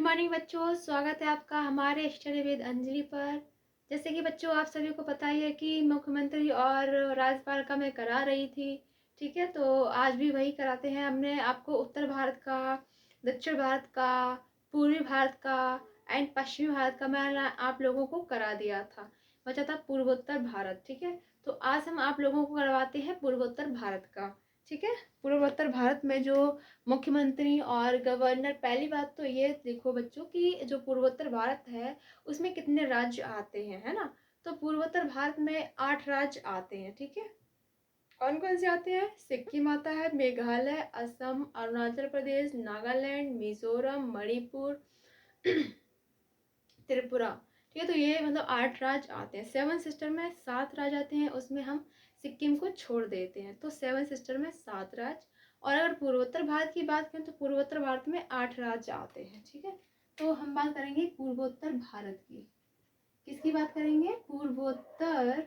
Morning बच्चों, स्वागत है आपका हमारे स्टडी विद अंजलि पर। जैसे कि बच्चों आप सभी को पता ही है कि मुख्यमंत्री और राज्यपाल का मैं करा रही थी। ठीक है, तो आज भी वही कराते हैं। हमने आपको उत्तर भारत का, दक्षिण भारत का, पूर्वी भारत का एंड पश्चिमी भारत का मैं आप लोगों को करा दिया था। बचा था पूर्वोत्तर भारत। ठीक है, तो आज हम आप लोगों को करवाते हैं पूर्वोत्तर भारत का। ठीक है, पूर्वोत्तर भारत में जो मुख्यमंत्री और गवर्नर, पहली बात तो ये देखो बच्चों कि जो पूर्वोत्तर भारत है उसमें कितने राज्य आते हैं, है ना। तो पूर्वोत्तर भारत में 8 राज्य आते हैं। ठीक है, कौन कौन से आते हैं? सिक्किम आता है, मेघालय, असम, अरुणाचल प्रदेश, नागालैंड, मिजोरम, मणिपुर, त्रिपुरा। ठीक है, तो ये मतलब 8 राज्य आते हैं। 7 सिस्टर में 7 राज्य आते हैं, उसमें हम सिक्किम को छोड़ देते हैं, तो 7 सिस्टर में 7 राज्य। और अगर पूर्वोत्तर भारत की बात करें तो पूर्वोत्तर भारत में 8 राज्य आते हैं। ठीक है, तो हम बात करेंगे पूर्वोत्तर भारत की। किसकी बात करेंगे? पूर्वोत्तर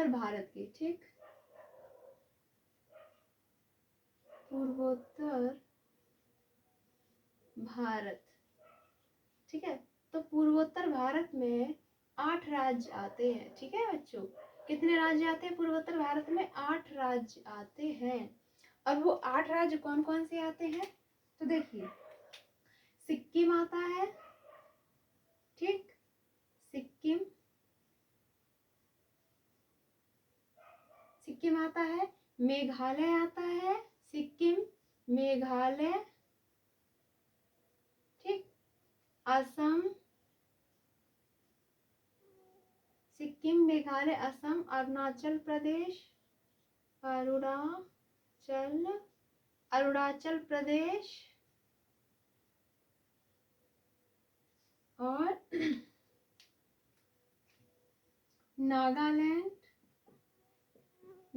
भारत की। ठीक, पूर्वोत्तर भारत। ठीक है, तो पूर्वोत्तर भारत में 8 राज्य आते हैं। ठीक है बच्चों, कितने राज्य आते हैं पूर्वोत्तर भारत में? 8 राज्य आते हैं। अब वो 8 राज्य कौन कौन से आते हैं? तो देखिए, सिक्किम आता है। ठीक, सिक्किम, सिक्किम आता है। मेघालय आता है, सिक्किम, मेघालय। ठीक, असम, सिक्किम, मेघालय, असम, अरुणाचल प्रदेश, अरुणाचल, अरुणाचल प्रदेश और नागालैंड,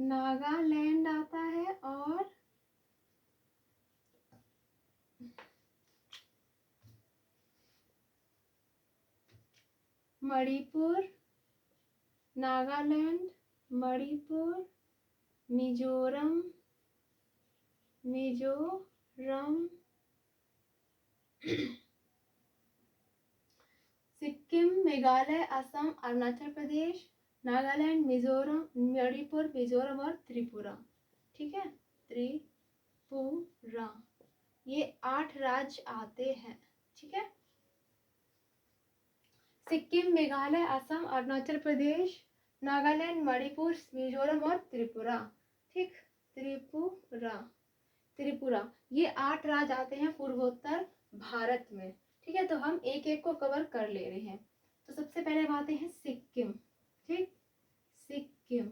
नागालैंड आता है। और मणिपुर, नागालैंड, मणिपुर, मिजोरम, मिजोरम, सिक्किम, मेघालय, असम, अरुणाचल प्रदेश, नागालैंड, मिजोरम, मणिपुर, मिजोरम और त्रिपुरा। ठीक है, त्रिपुरा, ये 8 राज्य आते हैं। ठीक है, सिक्किम, मेघालय, असम, अरुणाचल प्रदेश, नागालैंड, मणिपुर, मिजोरम और त्रिपुरा। ठीक, त्रिपुरा, त्रिपुरा, ये 8 राज्य आते हैं पूर्वोत्तर भारत में। ठीक है, तो हम एक एक को कवर कर ले रहे हैं। तो सबसे पहले हम आते हैं सिक्किम। ठीक, सिक्किम,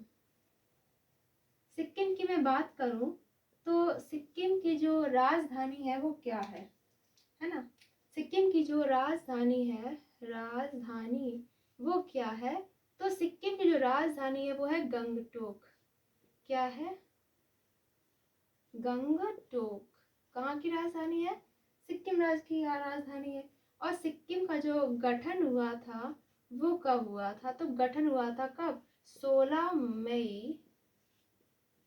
सिक्किम की मैं बात करूं तो सिक्किम की जो राजधानी है वो क्या है ना। सिक्किम की जो राजधानी है, राजधानी वो क्या है? तो सिक्किम की जो राजधानी है वो है गंगटोक। क्या है? गंगटोक। कहाँ की राजधानी है? सिक्किम राज्य की राजधानी है। और सिक्किम का जो गठन हुआ था वो कब हुआ था? तो गठन हुआ था कब? 16 मई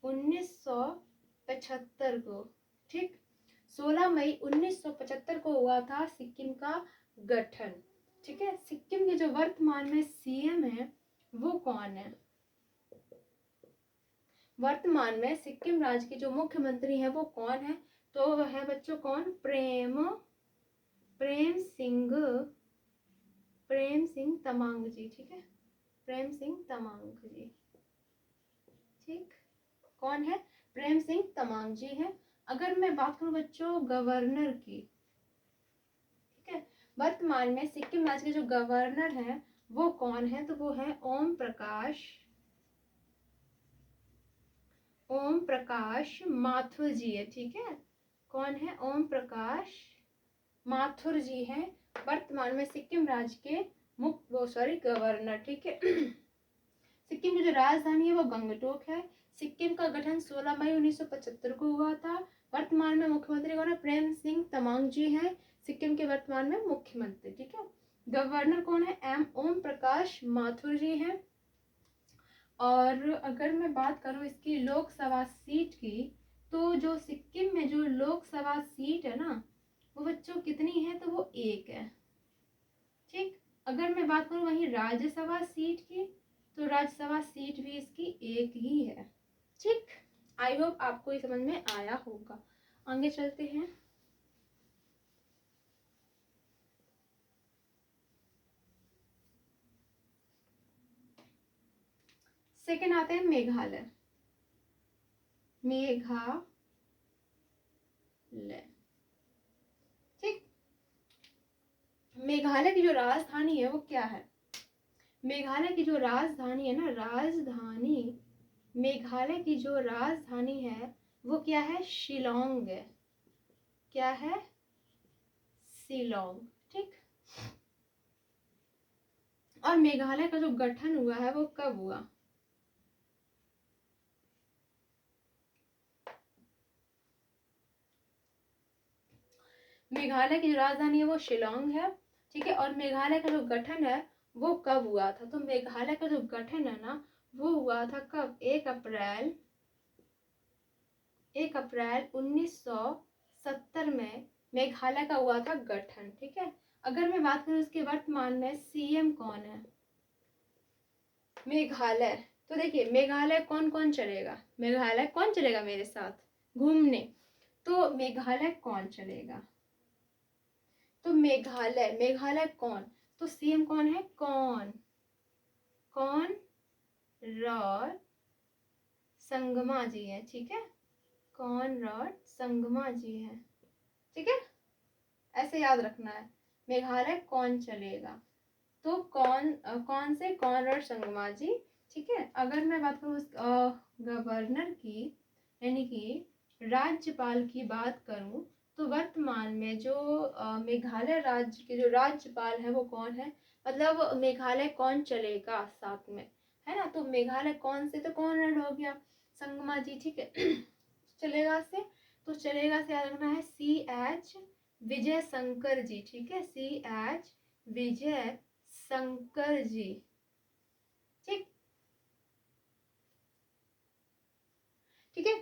1975 को। ठीक, 16 मई 1975 को हुआ था सिक्किम का गठन। ठीक है, सिक्किम के जो वर्तमान में सीएम है वो कौन है? वर्तमान में सिक्किम राज्य के जो मुख्यमंत्री हैं वो कौन है? तो वह है बच्चों कौन? प्रेम सिंह, प्रेम सिंह तमांग जी। ठीक है, प्रेम सिंह तमांग जी। ठीक, कौन है? प्रेम सिंह तमांग जी है। अगर मैं बात करूं बच्चों गवर्नर की, ठीक है, वर्तमान में सिक्किम राज्य के जो गवर्नर हैं वो कौन है? तो वो है ओम प्रकाश, ओम प्रकाश माथुर जी है। ठीक है, कौन है? ओम प्रकाश माथुर जी हैं वर्तमान में सिक्किम राज्य के गवर्नर। ठीक है, सिक्किम की जो राजधानी है वो गंगटोक है। सिक्किम का गठन 16 मई 1975 को हुआ था। वर्तमान में मुख्यमंत्री कौन है? प्रेम सिंह तमांग जी हैं, सिक्किम के वर्तमान में मुख्यमंत्री। ठीक है, गवर्नर कौन है? ओम प्रकाश माथुर जी हैं। और अगर मैं बात करूँ इसकी लोकसभा सीट की, तो जो सिक्किम में जो लोकसभा सीट है ना, वो बच्चों कितनी है, तो वो 1 है। ठीक, अगर मैं बात करूँ वहीं राज्यसभा सीट की, तो राज्यसभा सीट भी इसकी 1 ही है। ठीक, आई होप आपको ये समझ में आया होगा। आगे चलते हैं। सेकंड आते हैं मेघालय। मेघालय, ठीक, मेघालय की जो राजधानी है वो क्या है? मेघालय की जो राजधानी है ना, राजधानी, मेघालय की जो राजधानी है वो क्या है? शिलोंग है। क्या है? शिलोंग। ठीक, और मेघालय का जो गठन हुआ है वो कब हुआ? मेघालय की जो राजधानी है वो शिलोंग है, ठीक है। और मेघालय का जो गठन है वो कब हुआ था? तो मेघालय का जो गठन है ना, वो हुआ था कब? 1 अप्रैल 1970 में मेघालय का हुआ था गठन, ठीक है। अगर मैं बात करूँ इसके वर्तमान में सीएम कौन है मेघालय, तो देखिए मेघालय कौन कौन चलेगा? मेघालय कौन चलेगा मेरे साथ घूमने? तो मेघालय कौन चलेगा? तो मेघालय कौन? तो सीएम कौन है? कौन रॉड संगमा जी है, ठीक है। कॉनराड संगमा जी है, ठीक है। ऐसे याद रखना है, मेघालय कौन चलेगा, तो कौन से? कॉनराड संगमा जी, ठीक है। अगर मैं बात करूँ गवर्नर की, यानी कि राज्यपाल की बात करूँ, तो वर्तमान में जो मेघालय राज्य के जो राज्यपाल है वो कौन है? मतलब मेघालय कौन चलेगा साथ में, है ना। तो मेघालय कौन से, तो कॉनराड हो गया संगमा जी, ठीक है। चलेगा से, तो चलेगा से याद रखना है CH विजय शंकर जी, ठीक है। CH विजय शंकर जी, ठीक, ठीक है।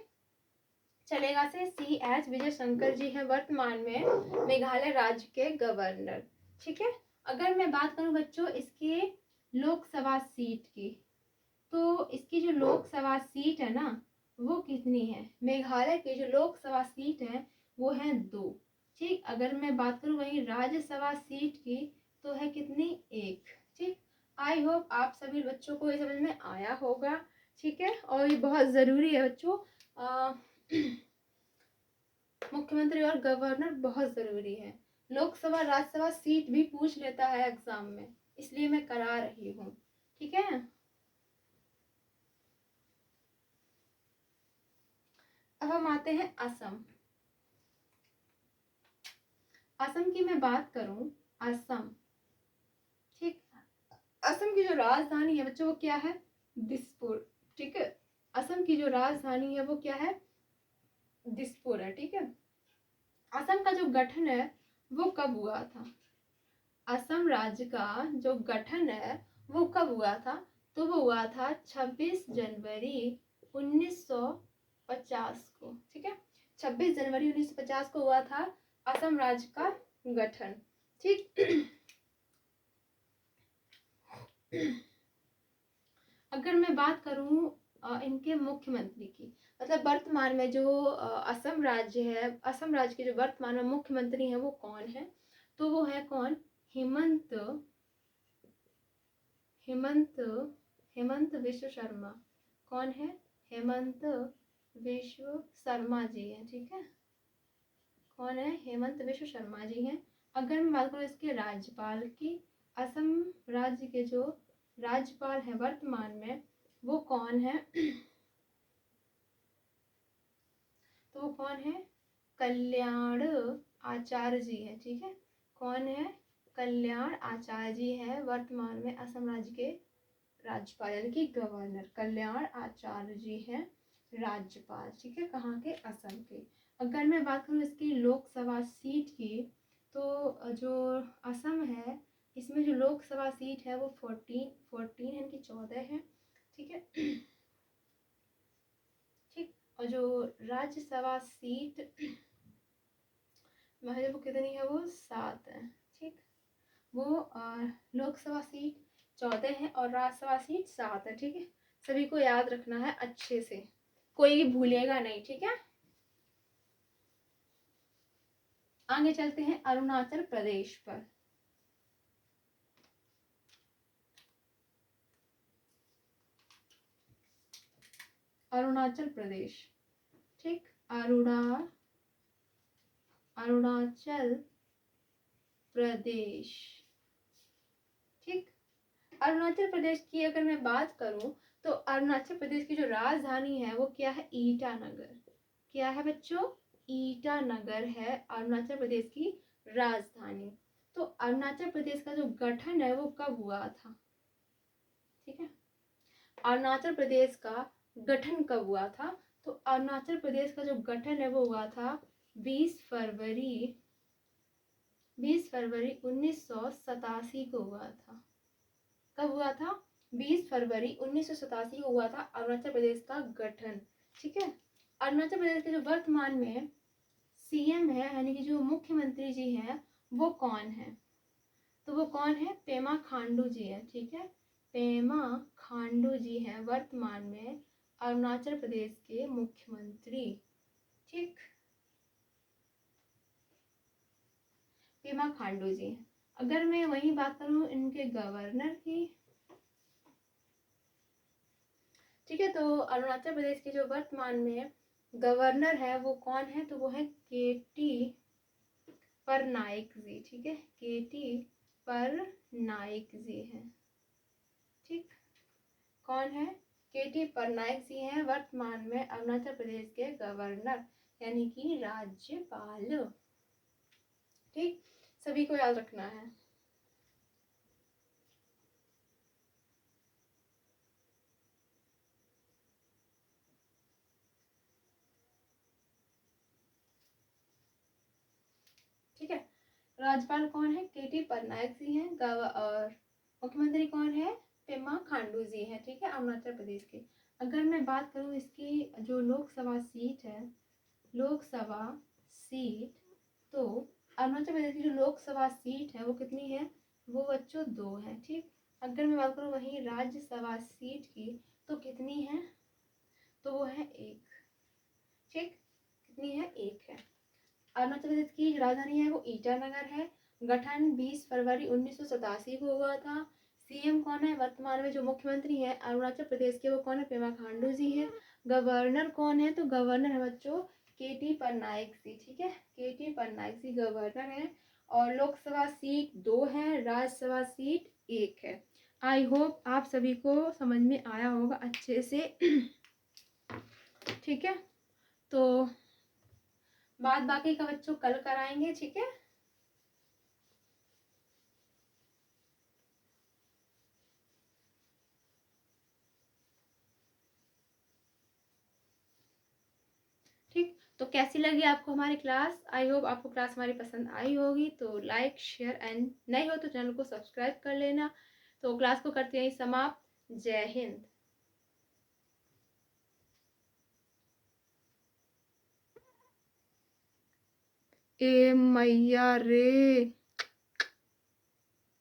चलेगा से CH विजय शंकर जी हैं वर्तमान में मेघालय राज्य के गवर्नर, ठीक है। अगर मैं बात करूं बच्चों इसके लोकसभा सीट की, तो इसकी जो लोकसभा सीट है ना वो कितनी है? मेघालय की जो लोकसभा सीट है वो है 2, ठीक। अगर मैं बात करूं वही राज्यसभा सीट की, तो है कितनी? 1, ठीक। आई होप आप सभी बच्चों को ये समझ में आया होगा, ठीक है। और ये बहुत ज़रूरी है बच्चों, मुख्यमंत्री और गवर्नर बहुत ज़रूरी है। लोकसभा राज्यसभा सीट भी पूछ लेता है एग्जाम में, इसलिए मैं करा रही हूँ, ठीक है। अब हम आते हैं असम। असम की मैं बात करूं, असम, ठीक। असम की जो राजधानी है बच्चों वो क्या है? दिसपुर, ठीक है। असम की जो राजधानी है वो क्या है? दिसपुर है, ठीक है। असम का जो गठन है वो कब हुआ था? असम राज्य का जो गठन है वो कब हुआ था? तो वो हुआ था 26 जनवरी 1950 को, ठीक है। 26 जनवरी 1950 को हुआ था असम राज्य का गठन, ठीक। अगर मैं बात करूं इनके मुख्यमंत्री की, मतलब वर्तमान में जो असम राज्य है, असम राज्य के जो वर्तमान में मुख्यमंत्री हैं वो कौन है? तो वो है कौन? हेमंत हेमंत हेमंत विश्व शर्मा। कौन है? हेमंत विश्व शर्मा जी है, ठीक है। कौन है? हेमंत विश्व शर्मा जी हैं। अगर मैं बात करूँ इसके राज्यपाल की, असम राज्य के जो राज्यपाल हैं वर्तमान में वो कौन है? तो वो कौन है? कल्याण आचार्य जी है, ठीक है। कौन है? कल्याण आचार्य जी है वर्तमान में असम राज्य के राज्यपाल, यानी कि गवर्नर कल्याण आचार्य जी हैं राज्यपाल, ठीक है। कहाँ के? असम के। अगर मैं बात करूँ इसकी लोकसभा सीट की, तो जो असम है इसमें जो लोकसभा सीट है वो 14 यानी कि 14 है, ठीक है। ठीक। और जो राज्यसभा सीट वो कितनी है, वो 7 है। ठीक। वो लोकसभा सीट 14 है और राज्यसभा सीट 7 है। ठीक है, सभी को याद रखना है अच्छे से, कोई भी भूलेगा नहीं। ठीक है, आगे चलते हैं अरुणाचल प्रदेश पर। अरुणाचल प्रदेश। ठीक। अरुणाचल प्रदेश। ठीक। अरुणाचल प्रदेश की अगर मैं बात करूं तो अरुणाचल प्रदेश की जो राजधानी है वो क्या है, ईटानगर। क्या है बच्चों, ईटानगर है अरुणाचल प्रदेश की राजधानी। तो अरुणाचल प्रदेश का जो गठन है वो कब हुआ था? ठीक है, अरुणाचल प्रदेश का गठन कब हुआ था? तो अरुणाचल प्रदेश का जो गठन है वो हुआ था 20 फरवरी 1987 को हुआ था। कब हुआ था? 20 फरवरी 1987 को हुआ था अरुणाचल प्रदेश का गठन। ठीक है, अरुणाचल प्रदेश के जो वर्तमान में सीएम है, यानी कि जो मुख्यमंत्री जी हैं, वो कौन है? तो वो कौन है? पेमा खांडू जी है। ठीक है, पेमा खांडू जी हैं वर्तमान में अरुणाचल प्रदेश के मुख्यमंत्री। ठीक, पेमा खांडू जी। अगर मैं वही बात करूं इनके गवर्नर की, ठीक है, तो अरुणाचल प्रदेश के जो वर्तमान में गवर्नर है वो कौन है? तो वो है केटी परनाइक जी। ठीक है, केटी परनाइक जी हैं। ठीक, कौन है? केटी परनाइक जी हैं वर्तमान में अरुणाचल प्रदेश के गवर्नर, यानी कि राज्यपाल। ठीक, सभी को याद रखना है। ठीक है, राज्यपाल कौन है? केटी पटनायक जी हैं और मुख्यमंत्री कौन है? पेमा खांडू जी हैं। ठीक है, अरुणाचल प्रदेश के। अगर मैं बात करूं इसकी जो लोकसभा सीट है, लोकसभा सीट, तो अरुणाचल प्रदेश की जो लोकसभा सीट है वो कितनी है? वो बच्चों 2 है। ठीक, अगर मैं बात करूं वहीं राज्यसभा सीट की तो कितनी है? तो वो है 1। ठीक, कितनी है? 1 है। अरुणाचल प्रदेश की राजधानी है वो ईटानगर है। गठन 20 फरवरी 1987 को हुआ था। सीएम कौन है वर्तमान में? जो मुख्यमंत्री है अरुणाचल प्रदेश के वो कौन है? पेमा खांडू जी है। गवर्नर कौन है? तो गवर्नर है बच्चों केटी पटनायक जी। ठीक है, केटी पटनायक जी गवर्नर है। और लोकसभा सीट 2 है, राज्यसभा सीट 1 है। आई होप आप सभी को समझ में आया होगा अच्छे से। ठीक है, तो बात बाकी का बच्चों कल कराएंगे। ठीक है, ठीक। तो कैसी लगी आपको हमारी क्लास? आई होप आपको क्लास हमारी पसंद आई होगी। तो लाइक शेयर एंड नए हो तो चैनल को सब्सक्राइब कर लेना। तो क्लास को करते हैं समाप्त। जय हिंद। ए मैया रे।